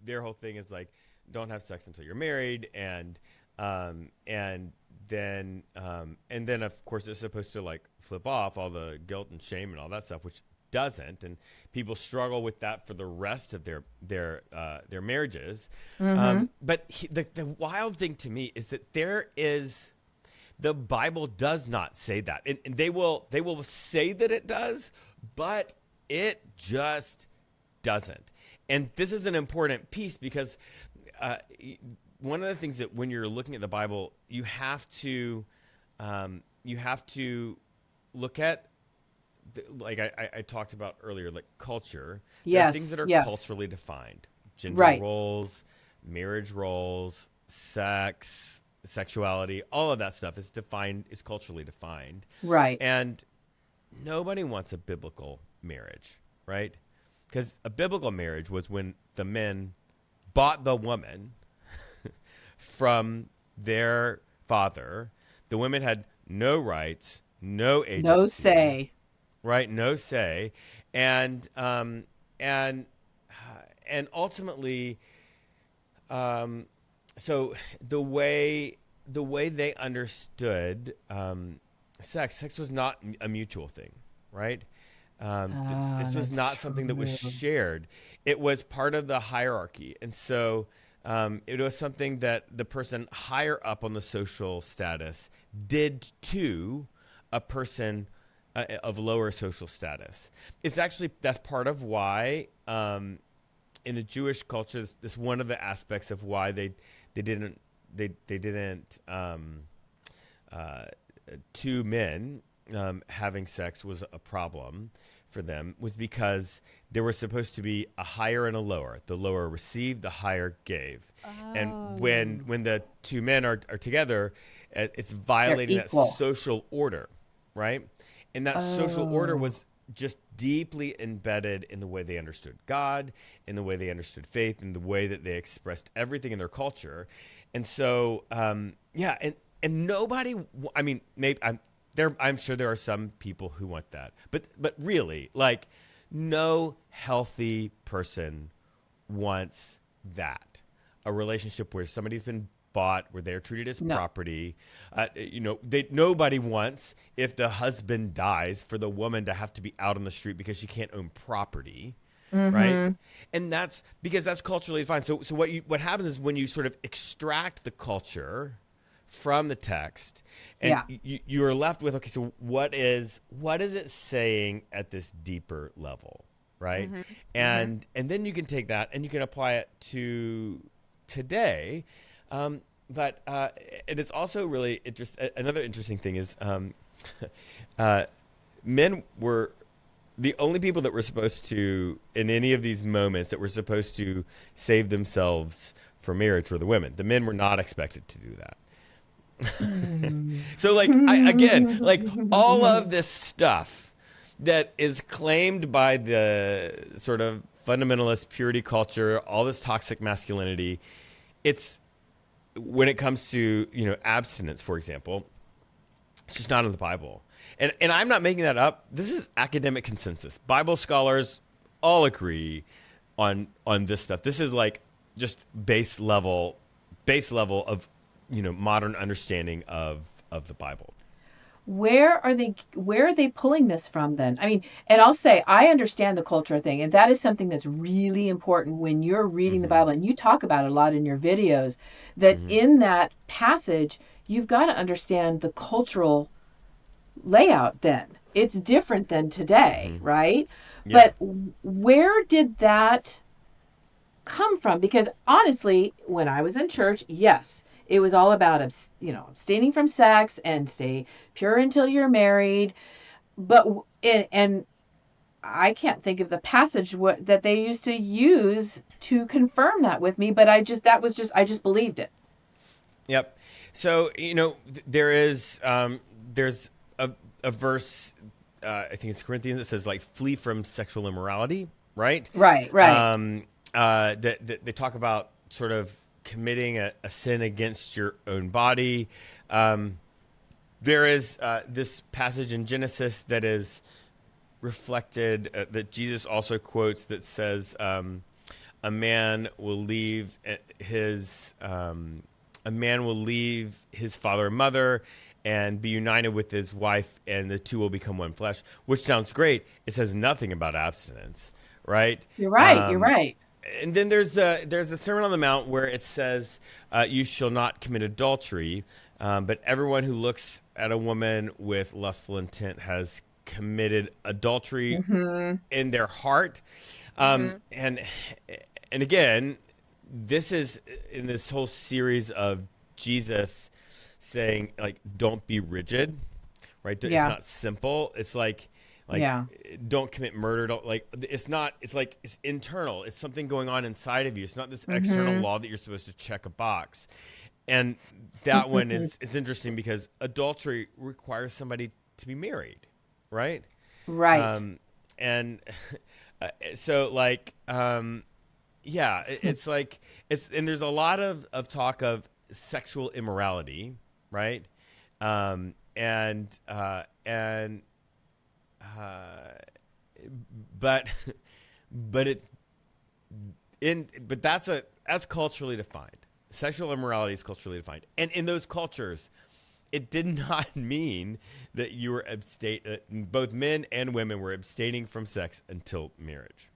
their whole thing is like, don't have sex until you're married, um, and and then of course it's supposed to like flip off all the guilt and shame and all that stuff, which doesn't, and people struggle with that for the rest of their marriages. Mm-hmm. But the wild thing to me is that the Bible does not say that, and they will say that it does, but it just doesn't. And this is an important piece because uh, one of the things that when you're looking at the Bible, you have to look at like I talked about earlier, like culture. There are things Yes, that are yes. culturally defined: gender Right, roles, marriage roles, sex, sexuality. All of that stuff is culturally defined, right. and nobody wants a biblical marriage, right? Because a biblical marriage was when the men bought the woman from their father. The women had no rights, no No agency, say. right? No say, and and and ultimately, um, so the way they understood sex was not a mutual thing, right? Ah, This was that's not something that was true. shared. It was part of the hierarchy, and so it was something that the person higher up on the social status did to a person of lower social status. It's actually that's part of why in the Jewish culture, this one of the aspects of why they didn't they didn't uh, two men having sex was a problem for them was because there was supposed to be a higher and a lower. The lower received, the higher gave. And Oh. when the two men are together, it's They're violating that equal. social order, right? And that social order Oh. was just deeply embedded in the way they understood God, in the way they understood faith, in the way that they expressed everything in their culture. And so, yeah, and nobody. I mean, maybe I'm sure there are some people who want that, but really, like, no healthy person wants that. A relationship where somebody's been bought, where they're treated as No. property. Nobody wants if the husband dies for the woman to have to be out on the street because she can't own property, right? Mm-hmm. And that's because that's culturally defined. So what happens is when you sort of extract the culture from the text, and Yeah. you are left with, okay, so what is it saying at this deeper level, right? Mm-hmm. Mm-hmm. And then you can take that and you can apply it to today. But it is also really another interesting thing is uh, men were the only people that were supposed to, in any of these moments, that were supposed to save themselves for marriage were the women. The men were not expected to do that. Mm. So, like, again, like all of this stuff that is claimed by the sort of fundamentalist purity culture, all this toxic masculinity, it's when it comes to abstinence, for example, it's just not in the Bible. And I'm not making that up. This is academic consensus. Bible scholars all agree on this stuff. This is like just base level of modern understanding of the Bible. Where are they pulling this from then? I mean, and I'll say I understand the culture thing, and that is something that's really important when you're reading the Mm-hmm. Bible, and you talk about it a lot in your videos, that Mm-hmm. in that passage you've got to understand the cultural layout then. It's different than today, Mm-hmm. right? Yeah. But where did that come from? Because honestly, when I was in church, yes, it was all about abstaining from sex and stay pure until you're married. But and I can't think of the passage that they used to use to confirm that with me. But I just believed it. Yep. So there's a verse, I think it's Corinthians, that says like flee from sexual immorality, right? Right, right. That they talk about sort of committing a sin against your own body. There is this passage in Genesis that is reflected that Jesus also quotes that says, a man will leave his father and mother and be united with his wife, and the two will become one flesh, which sounds great. It says nothing about abstinence, right? You're right. You're Um, right. and then there's a Sermon on the Mount where it says, "You shall not commit adultery," but everyone who looks at a woman with lustful intent has committed adultery Mm-hmm. in their heart. Mm-hmm. And again, this is in this whole series of Jesus saying, like, don't be rigid, right? It's Yeah. not simple. It's like Yeah. don't commit murder. Don't, like, it's not. It's like it's internal. It's something going on inside of you. It's not this external Mm-hmm. law that you're supposed to check a box. And that one is interesting because adultery requires somebody to be married, right? Right. And so like yeah, it's like it's and there's a lot of talk of sexual immorality, right? And uh, but but it in but that's culturally defined. Sexual immorality is culturally defined, and in those cultures, it did not mean that you were both men and women were abstaining from sex until marriage.